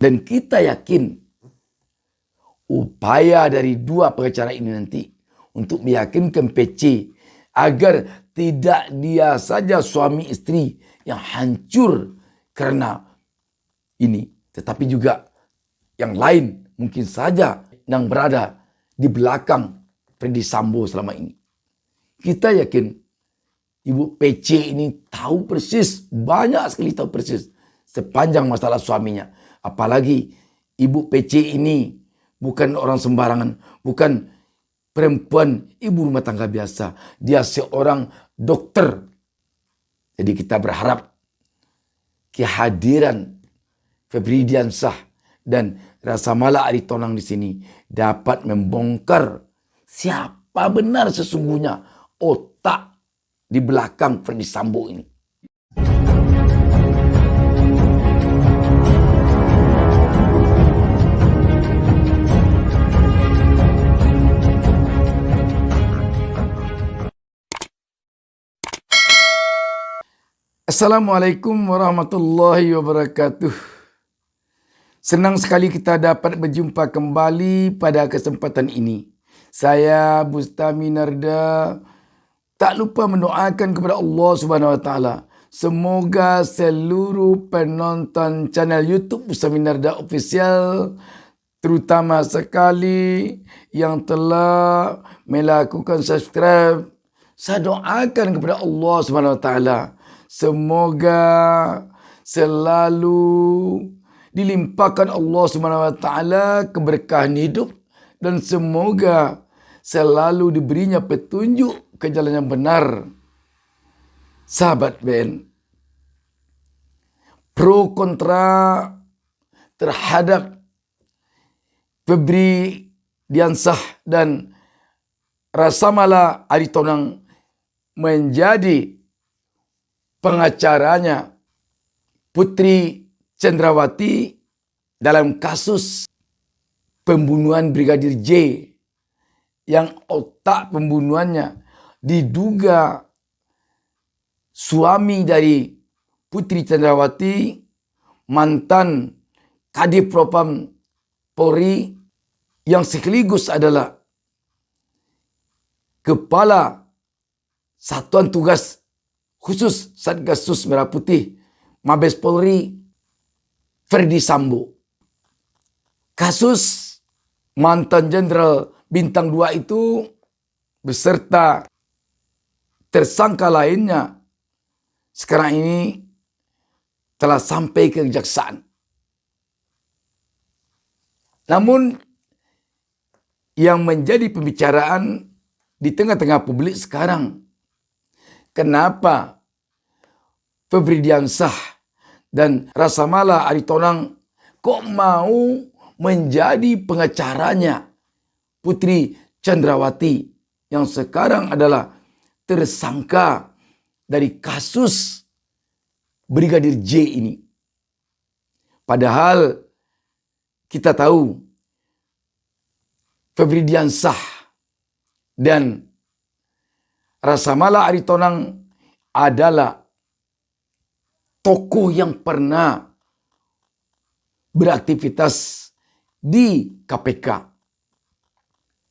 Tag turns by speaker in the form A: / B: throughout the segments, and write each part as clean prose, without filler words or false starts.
A: Dan kita yakin upaya dari dua pengacara ini nanti untuk meyakinkan PC agar tidak dia saja suami istri yang hancur karena ini, tetapi juga yang lain mungkin saja yang berada di belakang Ferdy Sambo selama ini. Kita yakin Ibu PC ini tahu persis, banyak sekali tahu persis sepanjang masalah suaminya. Apalagi Ibu PC ini bukan orang sembarangan, bukan perempuan ibu rumah tangga biasa. Dia seorang dokter. Jadi kita berharap kehadiran Febri Diansah dan Rasa Mala Aritonang di sini dapat membongkar siapa benar sesungguhnya otak di belakang Ferdy Sambo ini. Assalamualaikum warahmatullahi wabarakatuh. Senang sekali kita dapat berjumpa kembali pada kesempatan ini. Saya Bustami Narda tak lupa mendoakan kepada Allah Subhanahu Wa Taala. Semoga seluruh penonton channel YouTube Bustami Narda Official, terutama sekali yang telah melakukan subscribe, saya doakan kepada Allah Subhanahu Wa Taala. Semoga selalu dilimpahkan Allah Subhanahu Wa Taala keberkahan hidup dan semoga selalu diberinya petunjuk ke jalan yang benar. Sahabat Ben, pro kontra terhadap Febri Diansah dan Rasa Mala Aritonang menjadi pengacaranya Putri Cendrawati dalam kasus pembunuhan Brigadir J yang otak pembunuhannya diduga suami dari Putri Cendrawati, mantan Kadif Propam Polri yang sekaligus adalah Kepala Satuan Tugas Khusus Satgasus Merah Putih Mabes Polri Ferdy Sambo. Kasus mantan Jenderal Bintang 2 itu beserta tersangka lainnya sekarang ini telah sampai ke kejaksaan. Namun yang menjadi pembicaraan di tengah-tengah publik sekarang, kenapa Febri Diansah dan Rasa Mala Aritonang kok mau menjadi pengacaranya Putri Cendrawati yang sekarang adalah tersangka dari kasus Brigadir J ini. Padahal kita tahu Febri Diansah dan Rasa Mala Aritonang adalah tokoh yang pernah beraktivitas di KPK.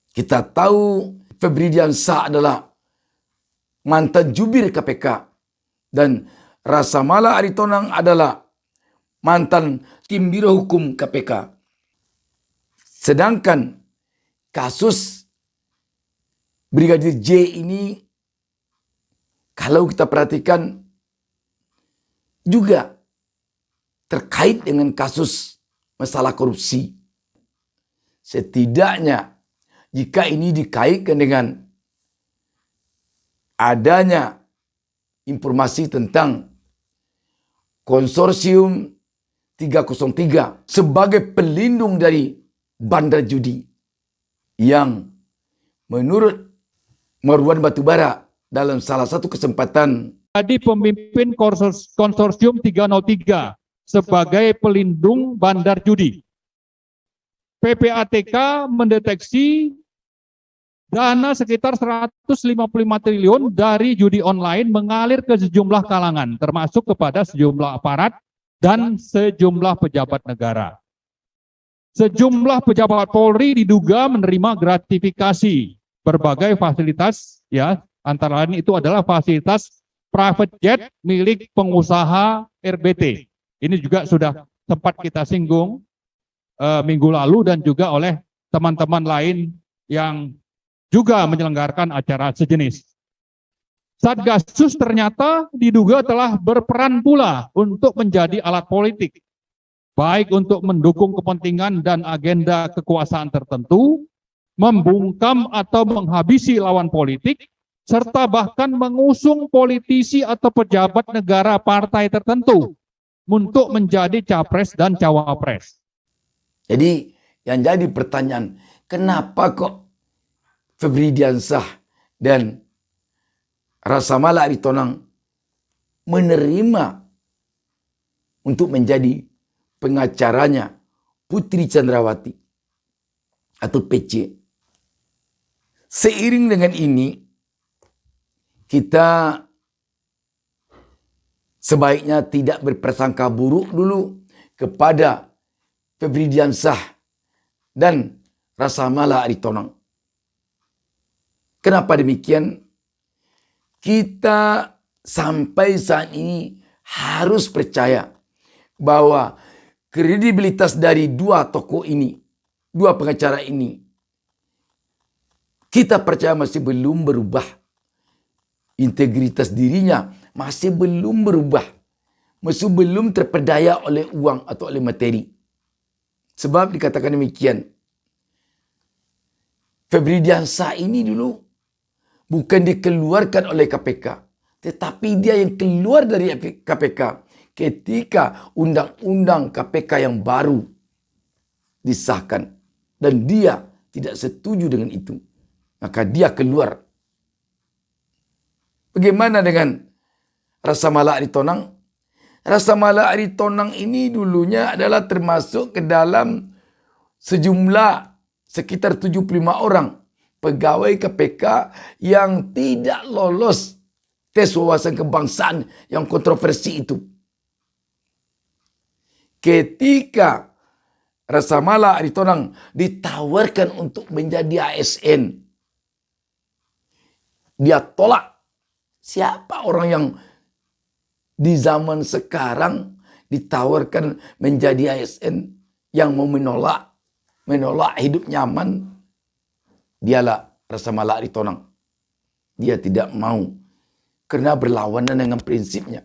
A: Kita tahu Febri Diansah adalah mantan jubir KPK dan Rasa Mala Aritonang adalah mantan tim biro hukum KPK. Sedangkan kasus Brigadir J ini, kalau kita perhatikan, juga terkait dengan kasus masalah korupsi. Setidaknya jika ini dikaitkan dengan adanya informasi tentang konsorsium 303 sebagai pelindung dari bandar judi yang menurut Marwan Batubara dalam salah satu kesempatan
B: jadi pemimpin konsorsium 303 sebagai pelindung bandar judi. PPATK mendeteksi dana sekitar 155 triliun dari judi online mengalir ke sejumlah kalangan, termasuk kepada sejumlah aparat dan sejumlah pejabat negara. sejumlah pejabat Polri diduga menerima gratifikasi berbagai fasilitas, ya, antara lain itu adalah fasilitas private jet milik pengusaha RBT. Ini juga sudah sempat kita singgung minggu lalu dan juga oleh teman-teman lain yang juga menyelenggarakan acara sejenis. Satgasus ternyata diduga telah berperan pula untuk menjadi alat politik, baik untuk mendukung kepentingan dan agenda kekuasaan tertentu, membungkam atau menghabisi lawan politik, serta bahkan mengusung politisi atau pejabat negara partai tertentu untuk menjadi capres dan cawapres.
A: Jadi yang jadi pertanyaan, kenapa kok Febri Diansah dan Rasa Mala Aritonang menerima untuk menjadi pengacaranya Putri Chandrawati atau PC. Seiring dengan ini, kita sebaiknya tidak berprasangka buruk dulu kepada Febri Diansah dan Rasa Mala Aritonang. Kenapa demikian? Kita sampai saat ini harus percaya bahwa kredibilitas dari dua tokoh ini, dua pengacara ini, kita percaya masih belum berubah. Integritas dirinya masih belum berubah. Masih belum terpedaya oleh uang atau oleh materi. Sebab dikatakan demikian, Febri Diansah ini dulu bukan dikeluarkan oleh KPK, tetapi dia yang keluar dari KPK ketika undang-undang KPK yang baru disahkan. Dan dia tidak setuju dengan itu. Maka dia keluar. Bagaimana dengan Rasa Mala Aritonang? Rasa Mala Aritonang ini dulunya adalah termasuk ke dalam sejumlah sekitar 75 orang pegawai KPK yang tidak lolos tes wawasan kebangsaan yang kontroversi itu. Ketika Rasa Mala Aritonang ditawarkan untuk menjadi ASN, dia tolak. Siapa orang yang di zaman sekarang ditawarkan menjadi ASN yang mau menolak hidup nyaman? Dialah Rasa Mala Aritonang. Dia tidak mau karena berlawanan dengan prinsipnya.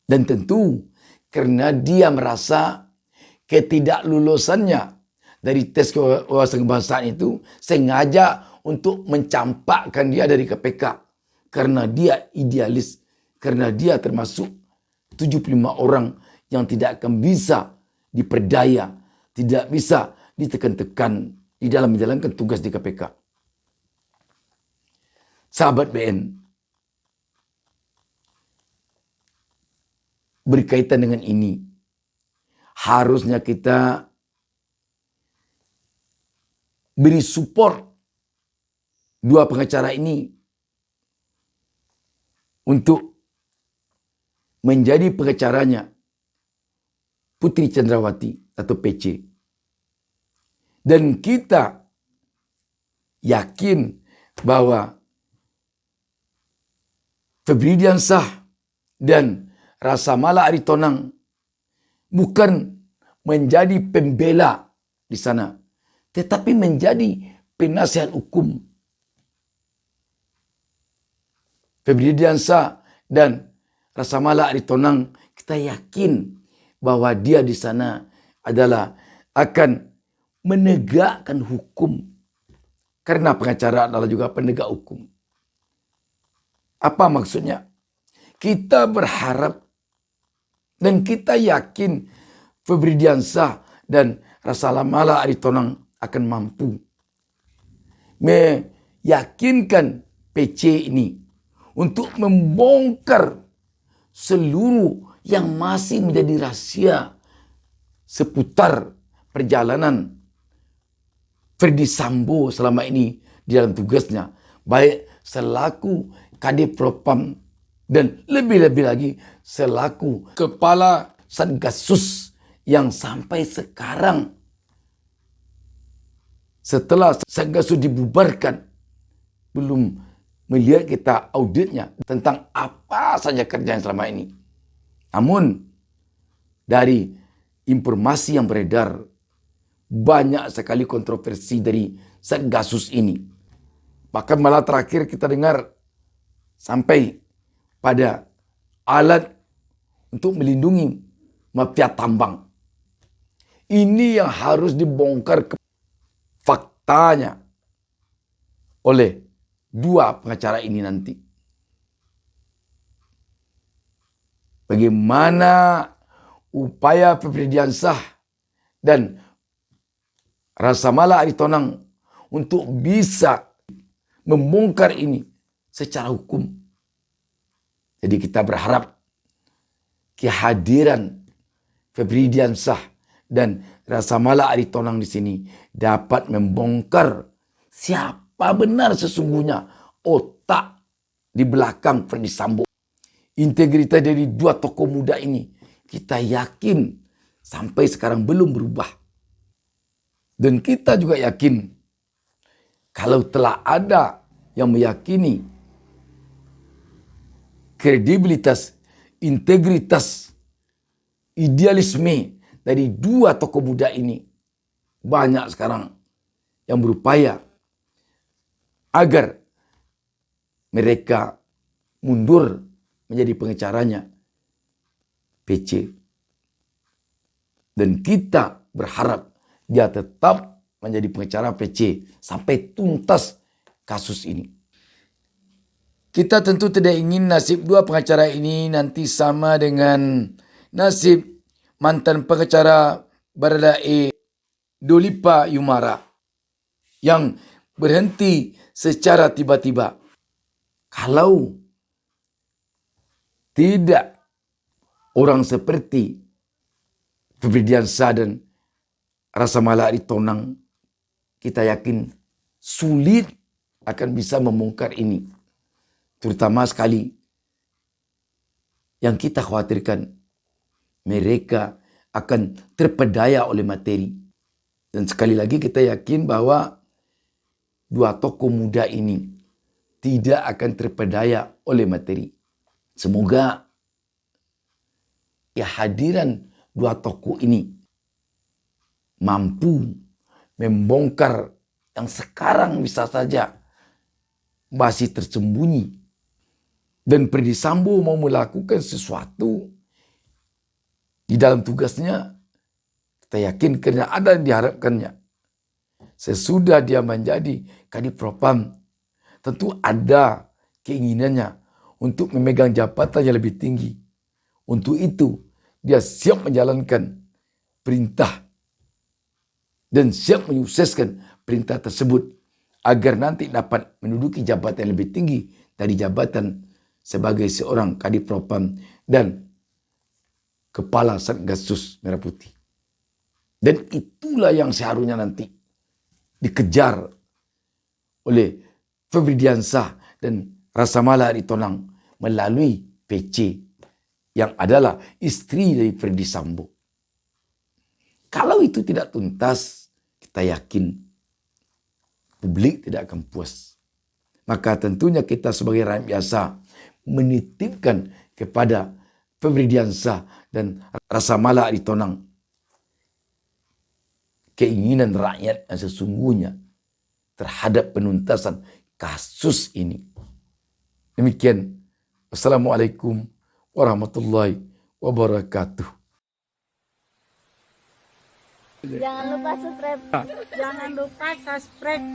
A: Dan tentu karena dia merasa ketidaklulusannya dari tes wawasan kebangsaan itu sengaja untuk mencampakkan dia dari KPK. Karena dia idealis. Karena dia termasuk 75 orang yang tidak akan bisa diperdaya. Tidak bisa ditekan-tekan di dalam menjalankan tugas di KPK. Sahabat BN, berkaitan dengan ini, harusnya kita beri support dua pengacara ini untuk menjadi pengacaranya Putri Chandrawati atau PC. Dan kita yakin bahwa Febri Diansah dan Rasa Mala Aritonang bukan menjadi pembela di sana, tetapi menjadi penasihat hukum. Febri Diansah dan Rasa Mala Aritonang, kita yakin bahwa dia di sana adalah akan menegakkan hukum. Karena pengacara adalah juga penegak hukum. Apa maksudnya? Kita berharap dan kita yakin Febri Diansah dan Rasa Mala Aritonang akan mampu meyakinkan PC ini untuk membongkar seluruh yang masih menjadi rahasia seputar perjalanan Ferdi Sambo selama ini di dalam tugasnya, baik selaku Kadif Propam dan lebih-lebih lagi selaku Kepala Satgasus yang sampai sekarang setelah Satgasus dibubarkan belum melihat kita auditnya tentang apa saja kerjaan selama ini. Namun dari informasi yang beredar, banyak sekali kontroversi dari Satgasus ini. Bahkan malah terakhir kita dengar sampai pada alat untuk melindungi mafia tambang. Ini yang harus dibongkar ke faktanya oleh dua pengacara ini nanti. Bagaimana upaya Febri Diansah dan Rasa Mala Aritonang untuk bisa membongkar ini secara hukum. Jadi kita berharap kehadiran Febri Diansah dan Rasa Mala Aritonang di sini dapat membongkar siapa benar sesungguhnya otak di belakang Ferdy Sambo. Integritas dari dua tokoh muda ini kita yakin sampai sekarang belum berubah. Dan kita juga yakin kalau telah ada yang meyakini kredibilitas, integritas, idealisme dari dua tokoh muda ini, banyak sekarang yang berupaya agar mereka mundur menjadi pengacaranya PC. Dan kita berharap dia tetap menjadi pengacara PC sampai tuntas kasus ini. Kita tentu tidak ingin nasib dua pengacara ini nanti sama dengan nasib mantan pengacara Baradae Dolipa Yumara yang berhenti secara tiba-tiba. Kalau tidak orang seperti Febri Diansah dan Rasa Mala Aritonang, kita yakin sulit akan bisa membongkar ini. Terutama sekali yang kita khawatirkan mereka akan terpedaya oleh materi. Dan sekali lagi kita yakin bahwa dua tokoh muda ini tidak akan terpedaya oleh materi. Semoga kehadiran dua tokoh ini mampu membongkar yang sekarang bisa saja masih tersembunyi. Dan Ferdy Sambo mau melakukan sesuatu di dalam tugasnya, kita yakin karena ada yang diharapkannya. Sesudah dia menjadi Kadif Propam, tentu ada keinginannya untuk memegang jabatan yang lebih tinggi. Untuk itu, dia siap menjalankan perintah dan siap menyukseskan perintah tersebut agar nanti dapat menduduki jabatan yang lebih tinggi dari jabatan sebagai seorang Kadif Propam dan Kepala Satgasus Merah Putih. Dan itulah yang seharusnya nanti dikejar oleh Febri Diansah dan Rasa Mala Aritonang melalui PC yang adalah istri dari Ferdy Sambo. Kalau itu tidak tuntas, kita yakin publik tidak akan puas. Maka tentunya kita sebagai rakyat biasa menitipkan kepada Febri Diansah dan Rasa Mala Aritonang keinginan rakyat yang sesungguhnya terhadap penuntasan kasus ini. Demikian. Wassalamualaikum warahmatullahi wabarakatuh.
C: Jangan lupa subscribe. Jangan lupa subscribe.